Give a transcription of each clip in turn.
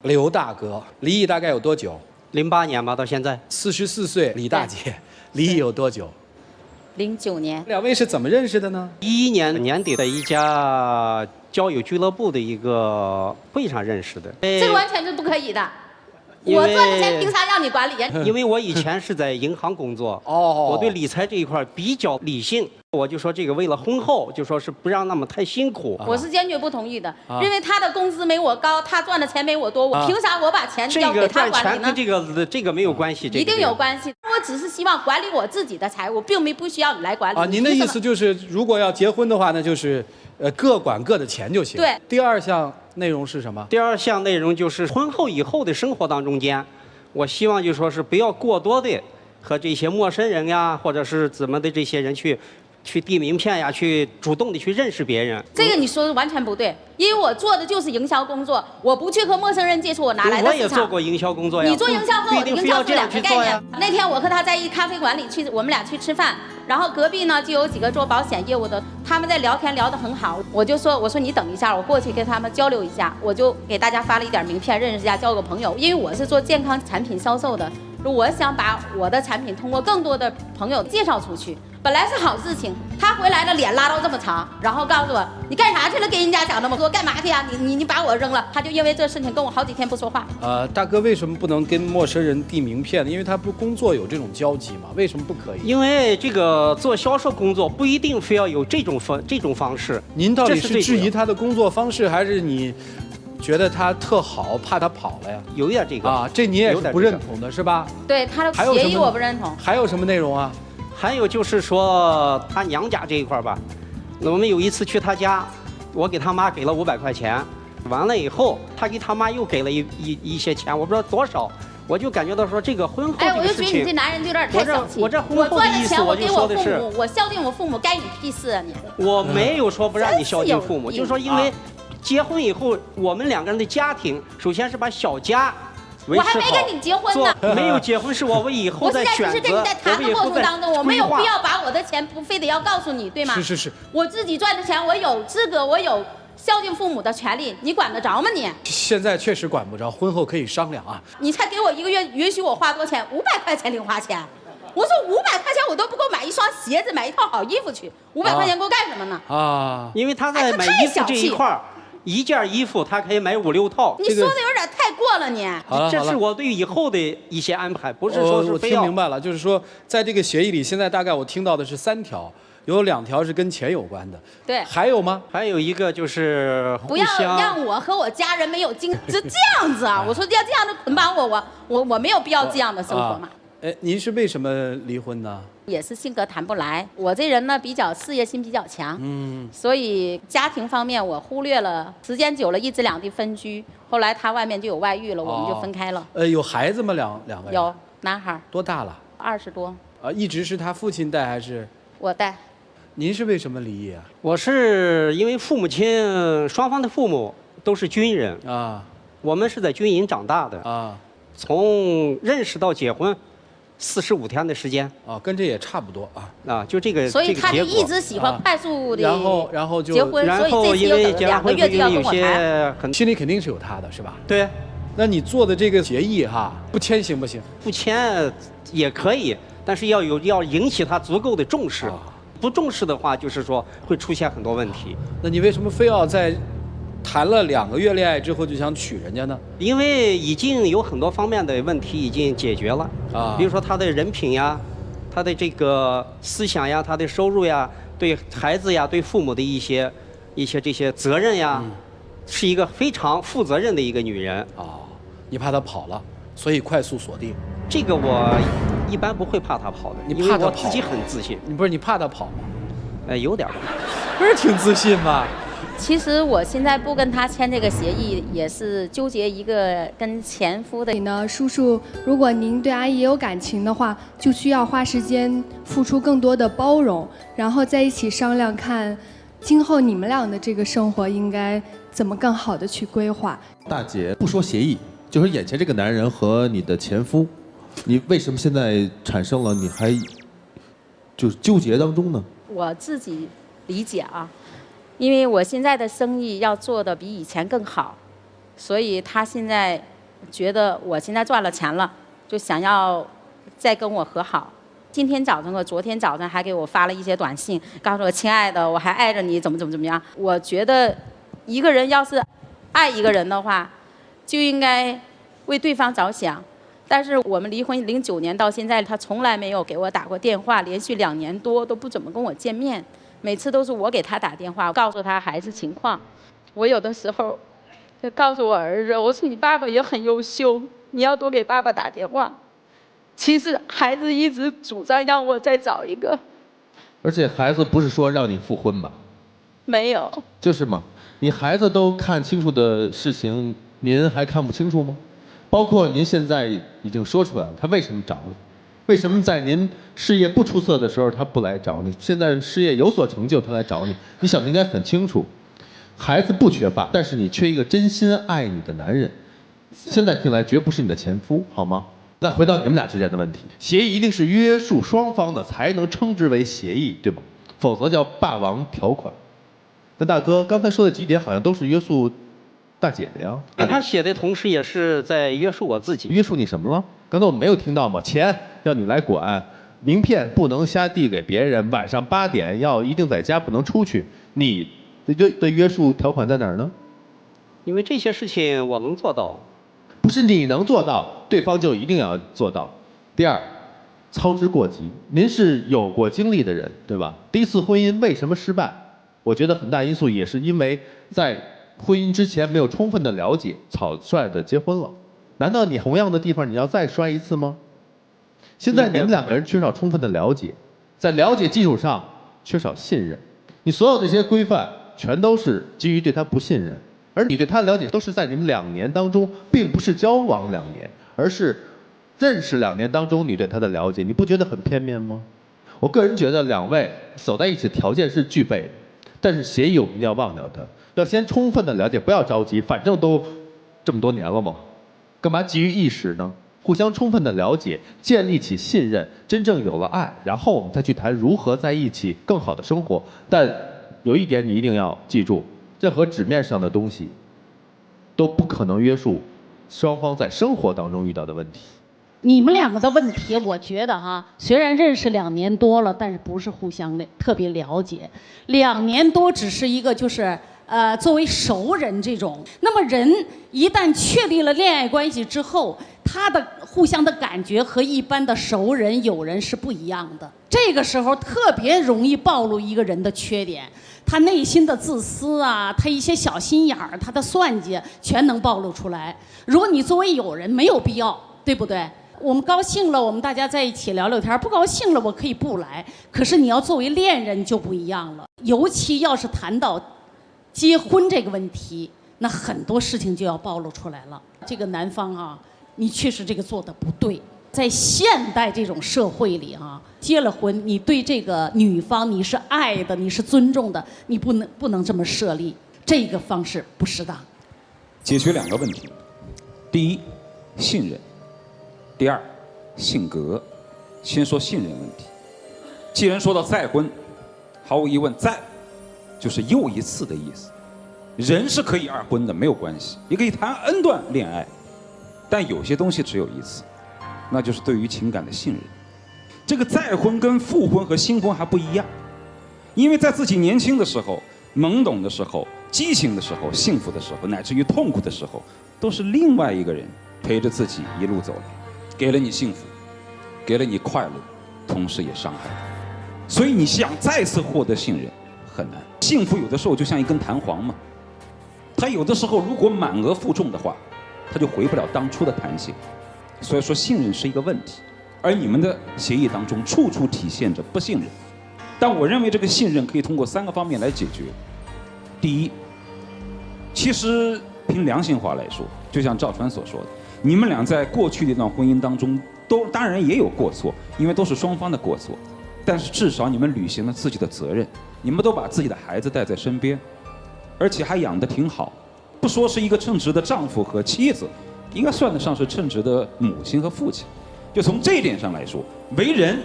刘大哥，离异大概有多久08年吧，到现在。？44岁，李大姐，离异有多久09年。两位是怎么认识的呢11年年底的一家交友俱乐部的一个会上认识的。这个完全是不可以的。因为我赚的钱凭啥让你管理呀？因为我以前是在银行工作，我对理财这一块比较理性，我就说这个为了婚后，就说是不让他们太辛苦。我是坚决不同意的，因为他的工资没我高，他赚的钱没我多，我凭啥我把钱这要给他个赚钱管理呢？跟这个没有关系，一定有关系。我只是希望管理我自己的财务，并不需要你来管理。您的意思就是，如果要结婚的话呢，就是各管各的钱就行。对。第二项内容是什么？第二项内容就是婚后以后的生活当中间，我希望就说是不要过多的和这些陌生人呀，或者是怎么的这些人去递名片呀，去主动的去认识别人。这个你说的完全不对，因为我做的就是营销工作，我不去和陌生人接触，我哪来的市场？我也做过营销工作呀。你做营销和我的营销是两个概念。那天我和他在一咖啡馆里去，我们俩去吃饭，然后隔壁呢就有几个做保险业务的，他们在聊天聊得很好，我说你等一下，我过去跟他们交流一下，我就给大家发了一点名片，认识一下，交个朋友。因为我是做健康产品销售的，我想把我的产品通过更多的朋友介绍出去。本来是好事情，他回来的脸拉到这么长，然后告诉我你干啥去了？给人家讲那么多，干嘛去呀？你把我扔了。他就因为这事情跟我好几天不说话。大哥为什么不能跟陌生人递名片呢？因为他不工作有这种交集嘛，为什么不可以？因为这个做销售工作不一定非要有这种方式。您到底是质疑他的工作方式，还是你觉得他特好，怕他跑了呀？有点这个啊，这你也是不认同的是吧？对，他的协议我不认同。还有什么内容啊？还有就是说他娘家这一块吧，我们有一次去他家，我给他妈给了500块钱，完了以后他给他妈又给了一些钱，我不知道多少，我就感觉到说这个婚后这个事情，我就觉得你这男人就有点太小气。我这婚后的意思我就说的是，我孝敬我父母，该你屁事啊你！我没有说不让你孝敬父母，就是说因为结婚以后，我们两个人的家庭，首先是把小家。我还没跟你结婚呢，没有结婚是我们以后在选择。我现在只是跟你在谈的过程当中，我没有必要把我的钱不非得要告诉你，对吗？是。我自己赚的钱，我有资格，我有孝敬父母的权利，你管得着吗你？现在确实管不着，婚后可以商量啊。你才给我1个月允许我花多少钱？500块钱零花钱。我说500块钱我都不够买一双鞋子，买一套好衣服去，500块钱够干什么呢？因为他在买衣服这一块一件衣服他可以买5、6套。你说的有点太过了你。这是我对以后的一些安排，不是说是非要。我听明白了，就是说在这个协议里，现在大概我听到的是3条，有2条是跟钱有关的。对。还有吗？还有一个就是不要让我和我家人没有是这样子啊！我说要这样的捆绑我没有必要这样的生活嘛。您是为什么离婚呢？也是性格谈不来，我这人呢比较事业心比较强，所以家庭方面我忽略了，时间久了一直两地分居，后来他外面就有外遇了，我们就分开了。有孩子吗？两个人？有，男孩。多大了？20多。一直是他父亲带还是？我带。您是为什么离异啊？我是因为父母亲双方的父母都是军人啊，我们是在军营长大的啊，从认识到结婚。45天的时间跟这也差不多就这个。所以他就一直喜欢快速的然后就结婚，然后因为2个月就要跟我谈，心里肯定是有他的，是吧？对。那你做的这个协议不签行不行？不签也可以，但是要引起他足够的重视，不重视的话，就是说会出现很多问题。那你为什么非要在谈了2个月恋爱之后就想娶人家呢？因为已经有很多方面的问题已经解决了比如说他的人品呀，他的这个思想呀，他的收入呀，对孩子呀，对父母的一些这些责任呀，是一个非常负责任的一个女人你怕她跑了，所以快速锁定。这个我一般不会怕她跑的，你怕她跑？我自己很自信。你怕她跑吗？有点吧。不是挺自信吗？其实我现在不跟他签这个协议，也是纠结一个跟前夫的。呢，叔叔，如果您对阿姨也有感情的话，就需要花时间付出更多的包容，然后在一起商量看，今后你们俩的这个生活应该怎么更好的去规划。大姐，不说协议，就说眼前这个男人和你的前夫，你为什么现在产生了你还就是纠结当中呢？我自己理解因为我现在的生意要做的比以前更好，所以他现在觉得我现在赚了钱了，就想要再跟我和好。今天早晨和昨天早晨还给我发了一些短信，告诉我亲爱的，我还爱着你，怎么样。我觉得一个人要是爱一个人的话，就应该为对方着想。但是我们离婚09年到现在，他从来没有给我打过电话，连续2年多都不怎么跟我见面，每次都是我给他打电话，告诉他孩子情况。我有的时候就告诉我儿子，我说你爸爸也很优秀，你要多给爸爸打电话。其实孩子一直主张让我再找一个。而且孩子不是说让你复婚吧？没有。就是嘛，你孩子都看清楚的事情，您还看不清楚吗？包括您现在已经说出来了，他为什么找你？为什么在您事业不出色的时候他不来找你？现在事业有所成就他来找你，你想的应该很清楚。孩子不缺乏，但是你缺一个真心爱你的男人。现在听来绝不是你的前夫，好吗？那回到你们俩之间的问题，协议一定是约束双方的才能称之为协议，对吗？否则叫霸王条款。那大哥刚才说的几点好像都是约束大姐的呀。他写的同时也是在约束我自己。约束你什么了？刚才我们没有听到吗？钱要你来管，名片不能瞎递给别人，晚上8点要一定在家，不能出去。你的约束条款在哪儿呢？因为这些事情我能做到。不是你能做到，对方就一定要做到。第二，操之过急。您是有过经历的人，对吧？第一次婚姻为什么失败？我觉得很大因素也是因为在婚姻之前没有充分的了解，草率的结婚了。难道你同样的地方你要再摔一次吗？现在你们2个人缺少充分的了解，在了解基础上缺少信任。你所有这些规范全都是基于对他不信任。而你对他的了解都是在你们2年当中，并不是交往2年，而是认识2年当中你对他的了解，你不觉得很片面吗？我个人觉得2位走在一起条件是具备的，但是协议我们一定要忘掉它，要先充分的了解，不要着急，反正都这么多年了嘛，干嘛急于一时呢？互相充分的了解，建立起信任，真正有了爱，然后我们再去谈如何在一起更好的生活。但有一点你一定要记住，任何纸面上的东西都不可能约束双方在生活当中遇到的问题。你们2个的问题，我觉得哈，虽然认识2年多了，但是不是互相的特别了解。2年多只是一个就是作为熟人这种。那么人一旦确立了恋爱关系之后，他的互相的感觉和一般的熟人友人是不一样的。这个时候特别容易暴露一个人的缺点。他内心的自私啊，他一些小心眼儿，他的算计全能暴露出来。如果你作为友人，没有必要，对不对？我们高兴了，我们大家在一起聊聊天；不高兴了，我可以不来。可是你要作为恋人就不一样了，尤其要是谈到结婚这个问题，那很多事情就要暴露出来了。这个男方啊，你确实这个做的不对。在现代这种社会里啊，结了婚，你对这个女方你是爱的，你是尊重的，你不能这么设立，这个方式不适当。解决2个问题，第一，信任；第二，性格。先说信任问题。既然说到再婚，毫无疑问，再就是又一次的意思。人是可以2婚的，没有关系，也可以谈N段恋爱，但有些东西只有一次。那就是对于情感的信任。这个再婚跟复婚和新婚还不一样，因为在自己年轻的时候、懵懂的时候、激情的时候、幸福的时候，乃至于痛苦的时候，都是另外一个人陪着自己一路走来，给了你幸福，给了你快乐，同时也伤害了。所以你想再次获得信任很难。幸福有的时候就像一根弹簧嘛，它有的时候如果满额负重的话，它就回不了当初的弹性。所以说信任是一个问题，而你们的协议当中处处体现着不信任。但我认为这个信任可以通过3个方面来解决。第一，其实凭良心话来说，就像赵传所说的，你们俩在过去的一段婚姻当中都当然也有过错，因为都是双方的过错，但是至少你们履行了自己的责任，你们都把自己的孩子带在身边，而且还养得挺好，不说是一个称职的丈夫和妻子，应该算得上是称职的母亲和父亲。就从这一点上来说，为人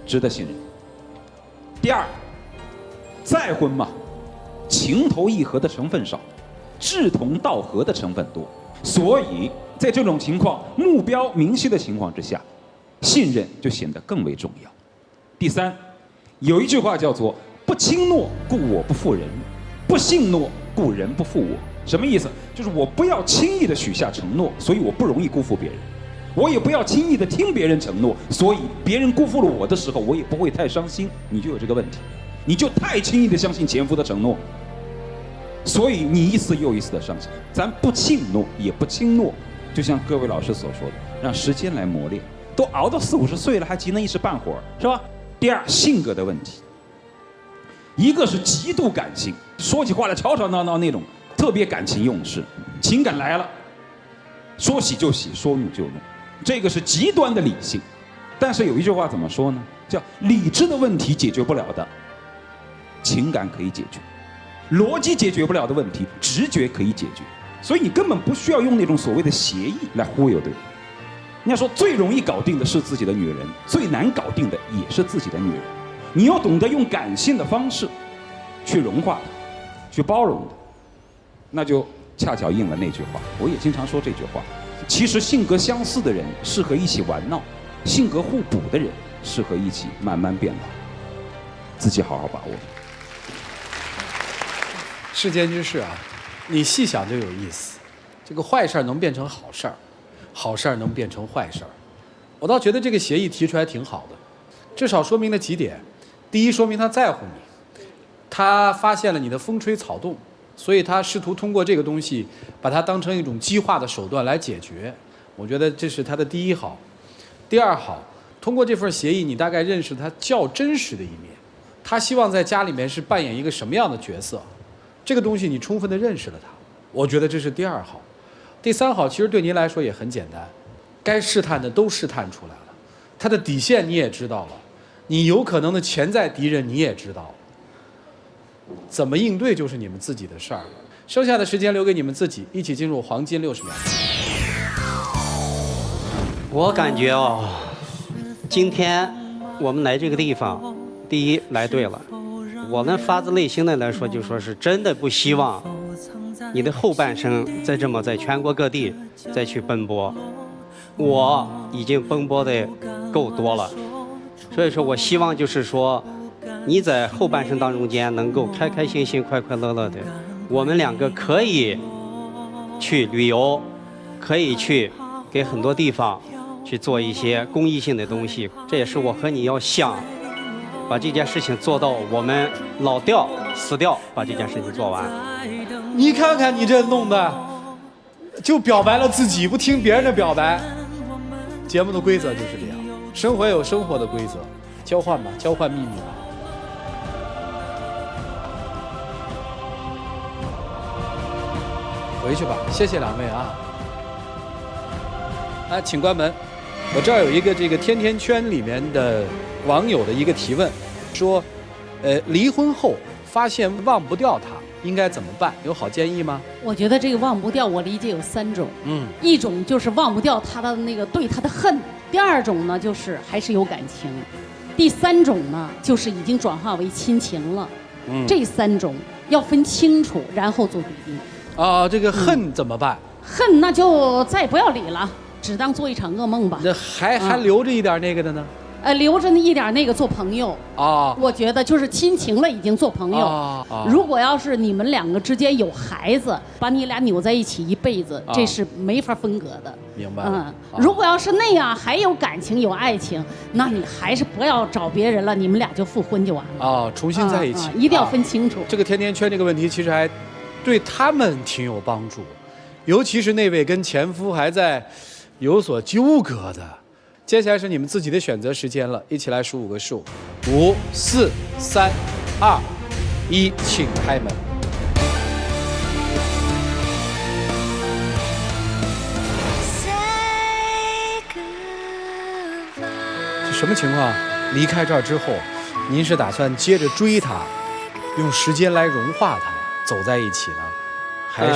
值得信任。第二，再婚嘛，情投意合的成分少，志同道合的成分多，所以在这种情况目标明晰的情况之下，信任就显得更为重要。第三，有一句话叫做“不轻诺，故我不负人；不信诺，故人不负我”。什么意思？就是我不要轻易的许下承诺，所以我不容易辜负别人；我也不要轻易的听别人承诺，所以别人辜负了我的时候，我也不会太伤心。你就有这个问题，你就太轻易的相信前夫的承诺，所以你一次又一次的伤心。咱不信诺，也不轻诺，就像各位老师所说的，让时间来磨练。都熬到40、50岁了，还急能一时半会儿，是吧？第二，性格的问题，一个是极度感性，说起话来吵吵闹闹那种，特别感情用事，情感来了，说喜就喜，说怒就怒，这个是极端的理性。但是有一句话怎么说呢？叫理智的问题解决不了的，情感可以解决；逻辑解决不了的问题，直觉可以解决。所以你根本不需要用那种所谓的协议来忽悠对方。人家说最容易搞定的是自己的女人，最难搞定的也是自己的女人。你要懂得用感性的方式去融化她，去包容她，那就恰巧应了那句话。我也经常说这句话，其实性格相似的人适合一起玩闹，性格互补的人适合一起慢慢变老。自己好好把握。世间之事啊，你细想就有意思。这个坏事儿能变成好事儿，好事儿能变成坏事儿。我倒觉得这个协议提出来挺好的，至少说明了几点。第一，说明他在乎你，他发现了你的风吹草动，所以他试图通过这个东西把它当成一种激化的手段来解决。我觉得这是他的第一好。第二好，通过这份协议，你大概认识他较真实的一面。他希望在家里面是扮演一个什么样的角色，这个东西你充分的认识了他。我觉得这是第二好。第三好，其实对您来说也很简单，该试探的都试探出来了，他的底线你也知道了，你有可能的潜在敌人你也知道了，怎么应对就是你们自己的事儿。剩下的时间留给你们自己，一起进入黄金60秒。我感觉哦，今天我们来这个地方，第一来对了，我们发自内心的来说，就说是真的不希望你的后半生再这么在全国各地再去奔波，我已经奔波的够多了，所以说我希望就是说你在后半生当中间能够开开心心、快快乐乐的，我们两个可以去旅游，可以去给很多地方去做一些公益性的东西，这也是我和你要想把这件事情做到我们老掉死掉，把这件事情做完。你看看你这弄的，就表白了自己，不听别人的表白。节目的规则就是这样，生活有生活的规则，交换吧，交换秘密吧。回去吧，谢谢两位啊。来，请关门。我这儿有一个这个天天圈里面的网友的一个提问，说，离婚后发现忘不掉他，应该怎么办？有好建议吗？我觉得这个忘不掉，我理解有3种。一种就是忘不掉他的那个对他的恨，第二种呢就是还是有感情，第三种呢就是已经转化为亲情了。这3种要分清楚，然后做决定。这个恨怎么办？恨那就再不要理了，只当做一场噩梦吧。这还留着一点那个的呢？留着一点那个做朋友我觉得就是亲情了，已经做朋友如果要是你们两个之间有孩子，把你俩扭在一起一辈子，这是没法分割的。明白了。如果要是那样还有感情有爱情，那你还是不要找别人了，你们俩就复婚就完了。重新在一起。一定要分清楚。这个甜甜圈这个问题其实还对他们挺有帮助，尤其是那位跟前夫还在有所纠葛的。接下来是你们自己的选择时间了，一起来数5个数，5、4、3、2、1，请开门。这什么情况？离开这儿之后，您是打算接着追他，用时间来融化他，走在一起呢，还是？